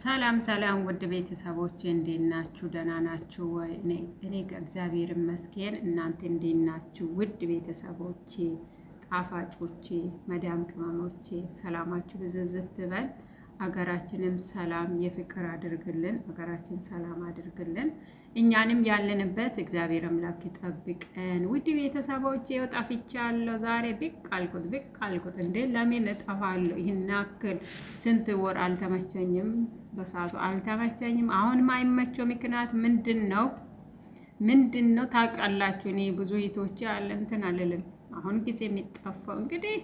ሰላም ሰላም ውድ ቤተሰቦቼ እንዴት ናችሁ? ደህና ናችሁ ወይ? እኔ እግዚአብሔር ይመስገን። እናንተ እንዴት ናችሁ? ውድ ቤተሰቦቼ፣ ጣፋጮቼ፣ መዳም ቅመሞቼ ሰላማችሁ ብዝዝት ትበል። አገራችንም ሰላም የፍቅር አድርግልን። አገራችን ሰላም አድርግልን። እኛንም ያለንበት እግዚአብሔር አምላክ ይጠብቀን። ውድ ቤተሰቦቼ ጠፍቻለሁ። ዛሬ ብቅ አልኩት። እንዴ ለምን እጠፋለሁ? ይህን ያክል ስንት ወር አልተመቸኝም፣ በሰዓቱ አልተመቸኝም። አሁን ማይመቸው ምክንያት ምንድን ነው ታውቃላችሁ? እኔ ብዙ ይቶቼ አለ እንትን አልልም። አሁን ጊዜ የሚጠፋው እንግዲህ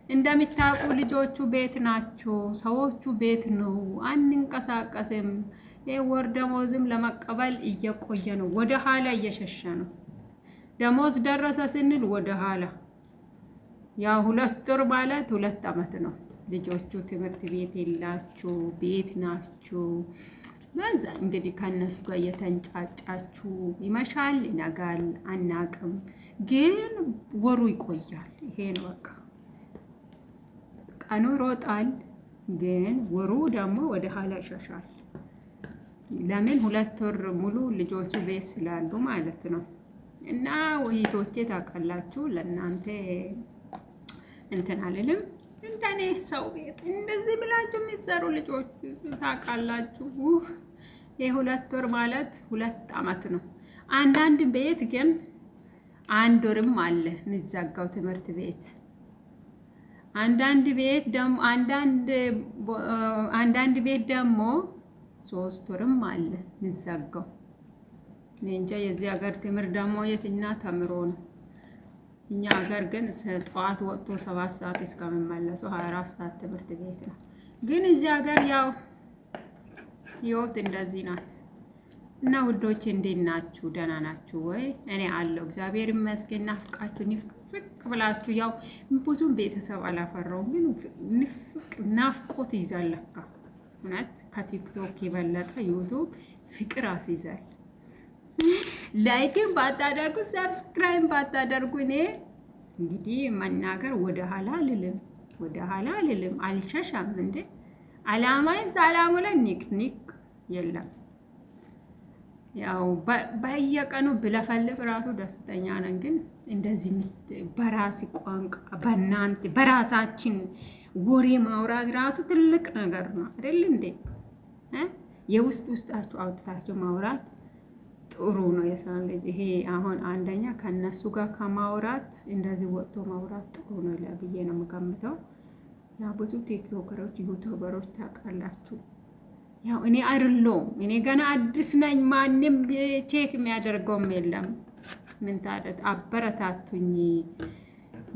እንደሚታውቁ ልጆቹ ቤት ናቸው፣ ሰዎቹ ቤት ነው፣ አንንቀሳቀስም። ወር ደሞዝም ለመቀበል እየቆየ ነው፣ ወደ ኋላ እየሸሸ ነው። ደሞዝ ደረሰ ስንል ወደ ኋላ። ያው 2 ወር ማለት 2 ዓመት ነው። ልጆቹ ትምህርት ቤት የላችሁ፣ ቤት ናችሁ። በዛ እንግዲህ ከነሱ ጋር እየተንጫጫችሁ ይመሻል፣ ይነጋል፣ አናቅም። ግን ወሩ ይቆያል። ይሄ ነው በቃ። ቀኑ ሮጣል፣ ግን ወሩ ደግሞ ወደ ኋላ ይሸሻል። ለምን 2 ወር ሙሉ ልጆቹ ቤት ስላሉ ማለት ነው። እና ወይቶቼ ታውቃላችሁ፣ ለእናንተ እንትን አልልም። እንደኔ ሰው ቤት እንደዚህ ብላችሁ የሚሰሩ ልጆች ታውቃላችሁ። ይህ 2 ወር ማለት 2 ዓመት ነው። አንዳንድ ቤት ግን 1 ወርም አለ የሚዘጋው ትምህርት ቤት። አንዳንድ ቤት ደግሞ 3 ወርም አለ የሚዘጋው። እኔ እንጃ የዚህ ሀገር ትምህርት ደግሞ የትኛ ተምሮ ነው። እኛ ሀገር ግን ጠዋት ወጥቶ 7 ሰዓት እስከሚመለሱ 24 ሰዓት ትምህርት ቤት ነው። ግን እዚህ ሀገር ያው ህይወት እንደዚህ ናት። እና ውዶች እንዴት ናችሁ? ደህና ናችሁ ወይ? እኔ አለው እግዚአብሔር ይመስገን። ናፍቃችሁ ንፍቅ ብላችሁ ያው ብዙም ቤተሰብ አላፈራውም፣ ግን ናፍቆት ይዛል ለካ። እውነት ከቲክቶክ የበለጠ ዩቱብ ፍቅር አስይዛል። ላይክን ባታደርጉ ሰብስክራይብ ባታደርጉ እኔ እንግዲህ መናገር ወደ ኋላ አልልም፣ አልሸሻም። እንዴ አላማዬ ሰላሙ ላይ ኒክ የለም። ያው በየቀኑ ብለፈልፍ ራሱ ደስተኛ ነን። ግን እንደዚህ በራሲ ቋንቋ በራሳችን ወሬ ማውራት ራሱ ትልቅ ነገር ነው አይደል እንዴ? ውስጣችሁ አውጥታችሁ ማውራት ጥሩ ነው የሰው ልጅ። ይሄ አሁን አንደኛ ከነሱ ጋር ከማውራት እንደዚህ ወጥቶ ማውራት ጥሩ ነው ብዬ ነው የምገምተው። ያው ብዙ ቲክቶከሮች ዩቲዩበሮች ታውቃላችሁ። ያው እኔ አይደለሁም፣ እኔ ገና አዲስ ነኝ። ማንም ቼክ የሚያደርገውም የለም። ምን ታደርግ? አበረታቱኝ፣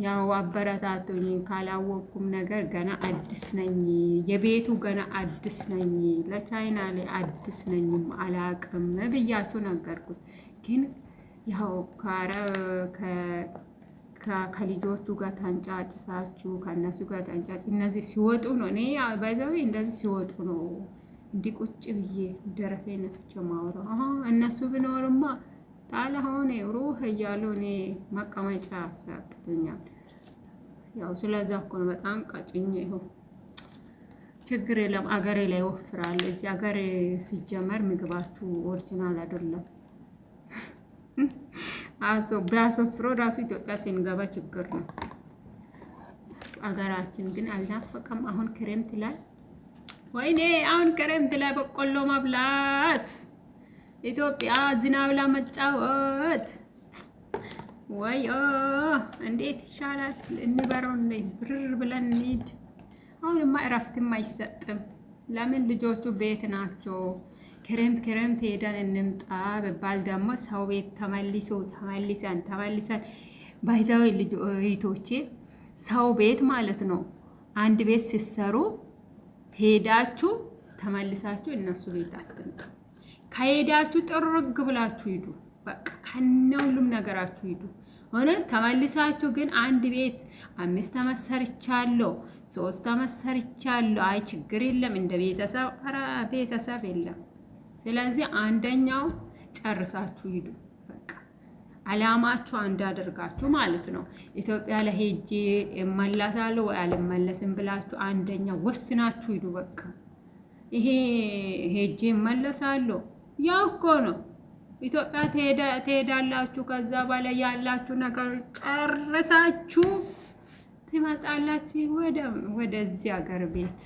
ያው አበረታቱኝ። ካላወቅኩም ነገር ገና አዲስ ነኝ፣ የቤቱ ገና አዲስ ነኝ፣ ለቻይና ላይ አዲስ ነኝም አላቅም ብያችሁ ነገርኩት። ግን ያው ከልጆቹ ጋር ተንጫጭታችሁ ከእነሱ ጋር ተንጫጭ እነዚህ ሲወጡ ነው እኔ ባይዘው እንደዚህ ሲወጡ ነው እንዲህ ቁጭ ብዬ ደረቴ ነፍቼ ማውራው። እነሱ ቢኖርማ ታለ ሆነ ሩህ እያሉ እኔ መቀመጫ አስፈቅቶኛል። ያው ስለዛ እኮ ነው በጣም ቀጭኝ። ይሁን ችግር የለም፣ አገሬ ላይ ወፍራል። እዚህ አገር ሲጀመር ምግባችሁ ኦሪጂናል አይደለም። ቢያስወፍሮ ራሱ ኢትዮጵያ ሲንገባ ችግር ነው። አገራችን ግን አልናፈቀም። አሁን ክረምት ላይ ወይኔ አሁን ክረምት ላይ በቆሎ መብላት፣ ኢትዮጵያ ዝናብ ላይ መጫወት፣ ወይ እንዴት ይሻላል። እንበረው እንደ ብርር ብለን እንሂድ። አሁንማ እረፍትም አይሰጥም። ለምን ልጆቹ ቤት ናቸው። ክረምት ሄደን እንምጣ ብባል ደግሞ ሰው ቤት ተመልሰን ባይዛዊ ልጆቼ ሰው ቤት ማለት ነው። አንድ ቤት ሲሰሩ ሄዳችሁ ተመልሳችሁ እነሱ ቤት አትምጡ። ከሄዳችሁ ጥርግ ብላችሁ ሂዱ። በቃ ከነ ሁሉም ነገራችሁ ሂዱ። ሆነ ተመልሳችሁ ግን አንድ ቤት 5 ዓመት ሰርቻለሁ 3 ዓመት ሰርቻለሁ፣ አይ ችግር የለም እንደ ቤተሰብ ቤተሰብ የለም። ስለዚህ አንደኛው ጨርሳችሁ ሂዱ። በቃ አላማችሁ እንዳደርጋችሁ ማለት ነው። ኢትዮጵያ ላይ ሄጄ እመለሳለሁ ወይ አልመለስም ብላችሁ አንደኛው ወስናችሁ ሂዱ። በቃ ይሄ ሄጄ እመለሳለሁ። ያው እኮ ነው። ኢትዮጵያ ትሄዳላችሁ። ከዛ በላይ ያላችሁ ነገር ጨርሳችሁ ትመጣላችሁ ወደዚህ ሀገር ቤት።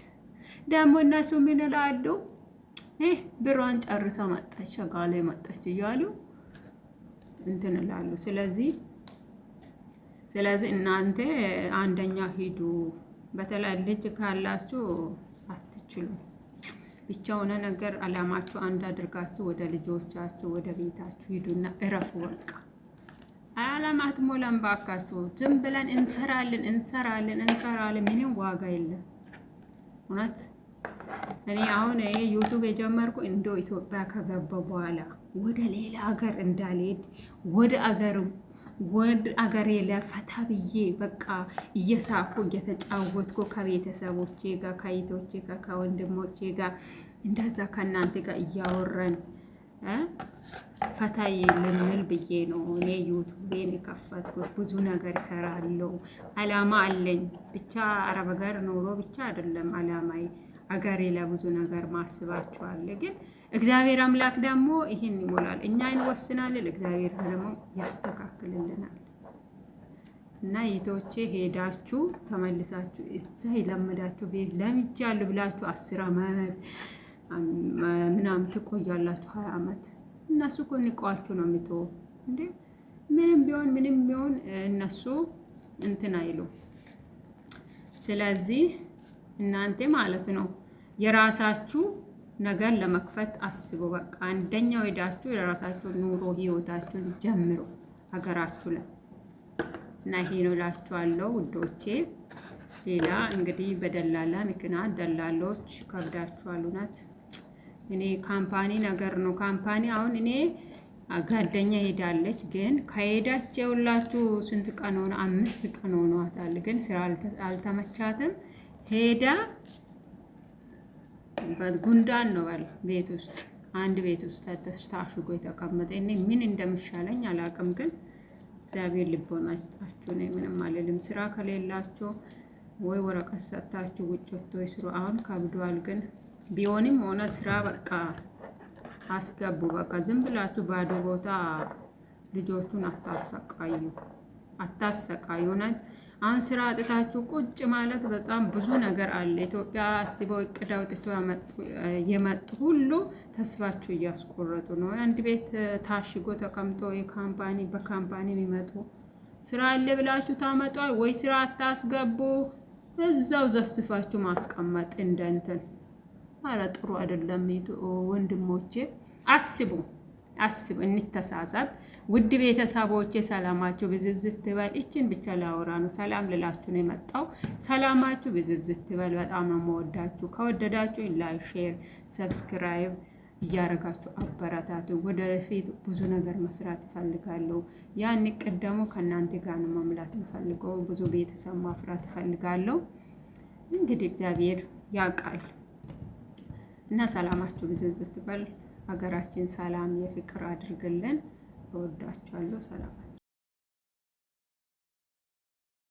ደግሞ እነሱ ምን ይላሉ? ብሯን ጨርሳ መጣች፣ ሸጋላ መጣች እያሉ እንትን ይላሉ። ስለዚህ እናንተ አንደኛ ሂዱ። በተለይ ልጅ ካላችሁ አትችሉ። ብቻ ሆነ ነገር አላማችሁ አንድ አድርጋችሁ ወደ ልጆቻችሁ ወደ ቤታችሁ ሂዱና እረፉ። በቃ አላማት ሞላን ባካችሁ። ዝም ብለን እንሰራለን፣ ምንም ዋጋ የለም። እውነት እኔ አሁን ዩቱብ የጀመርኩ እንደ ኢትዮጵያ ከገባ በኋላ ወደ ሌላ ሀገር እንዳልሄድ ወደ አገሬ ለፈታ ብዬ በቃ እየሳኩ እየተጫወትኩ ከቤተሰቦቼ ጋር ከይቶቼ ጋር ከወንድሞቼ ጋር እንደዛ ከእናንተ ጋር እያወረን ፈታ ልንል ብዬ ነው እኔ ዩቱቤን የከፈትኩት። ብዙ ነገር ይሰራለሁ፣ አላማ አለኝ። ብቻ አረብ ሀገር ኑሮ ብቻ አይደለም አላማዬ፣ አገሬ ለብዙ ነገር ማስባቸዋለ። ግን እግዚአብሔር አምላክ ደግሞ ይህን ይሞላል። እኛ እንወስናለን፣ እግዚአብሔር ደግሞ ያስተካክልልናል። እና ይቶቼ ሄዳችሁ ተመልሳችሁ እዛ የለመዳችሁ ቤት ለምጃለሁ ብላችሁ 10 ዓመት ምናምን ትቆያላችሁ፣ 20 ዓመት። እነሱ እኮ ንቀዋችሁ ነው የሚተው እንዴ። ምንም ቢሆን እነሱ እንትን አይሉ። ስለዚህ እናንተ ማለት ነው የራሳችሁ ነገር ለመክፈት አስቡ። በቃ አንደኛው ሄዳችሁ የራሳችሁ ኑሮ ህይወታችሁን ጀምሩ ሀገራችሁ ላይ። እና ይሄ ነው እላችኋለሁ ውዶቼ። ሌላ እንግዲህ በደላላ ምክንያት ደላሎች ከብዳችኋል። እውነት እኔ ካምፓኒ ነገር ነው ካምፓኒ አሁን እኔ ጓደኛ ሄዳለች። ግን ከሄዳች የሁላችሁ ስንት ቀን ሆነ? 5 ቀን ሆኗታል። ግን ስራ አልተመቻትም። ሄዳ በጉንዳን ነው ቤት ውስጥ አንድ ቤት ውስጥ ታሽጎ የተቀመጠ። እኔ ምን እንደምሻለኝ አላውቅም። ግን እግዚአብሔር ልቦና ይስጣችሁ። እኔ ምንም አልልም። ስራ ከሌላችሁ ወይ ወረቀት ሰጥታችሁ ውጭ ወጥቶ ይስሩ። አሁን ከብዷል። ግን ቢሆንም ሆነ ስራ በቃ አስገቡ። በቃ ዝም ብላችሁ ባዶ ቦታ ልጆቹን አታሰቃዩ። እውነት አሁን ስራ አጥታችሁ ቁጭ ማለት በጣም ብዙ ነገር አለ። ኢትዮጵያ አስበው እቅድ አውጥቶ የመጡ ሁሉ ተስፋችሁ እያስቆረጡ ነው። አንድ ቤት ታሽጎ ተቀምጦ በካምፓኒ የሚመጡ ስራ አለ ብላችሁ ታመጧል ወይ ስራ አታስገቡ። እዛው ዘፍዝፋችሁ ማስቀመጥ እንደንትን አረ ጥሩ አይደለም። ወንድሞቼ አስቡ፣ እንተሳሰብ። ውድ ቤተሰቦቼ ሰላማችሁ ብዝዝት ትበል። እችን ብቻ ላወራ ነው፣ ሰላም ልላችሁ ነው የመጣው። ሰላማችሁ ብዝዝት ትበል። በጣም ነው የምወዳችሁ። ከወደዳችሁ ላይክ፣ ሼር፣ ሰብስክራይብ እያረጋችሁ አበረታቱ። ወደፊት ብዙ ነገር መስራት እፈልጋለሁ። ያን እቅድ ደግሞ ከእናንተ ጋር ነው መምላት የምፈልገው። ብዙ ቤተሰብ ማፍራት እፈልጋለሁ። እንግዲህ እግዚአብሔር ያውቃል። እና ሰላማችሁ ብዝዝት ትበል። ሀገራችን ሰላም የፍቅር አድርግልን። እወዳችኋለሁ። ሰላም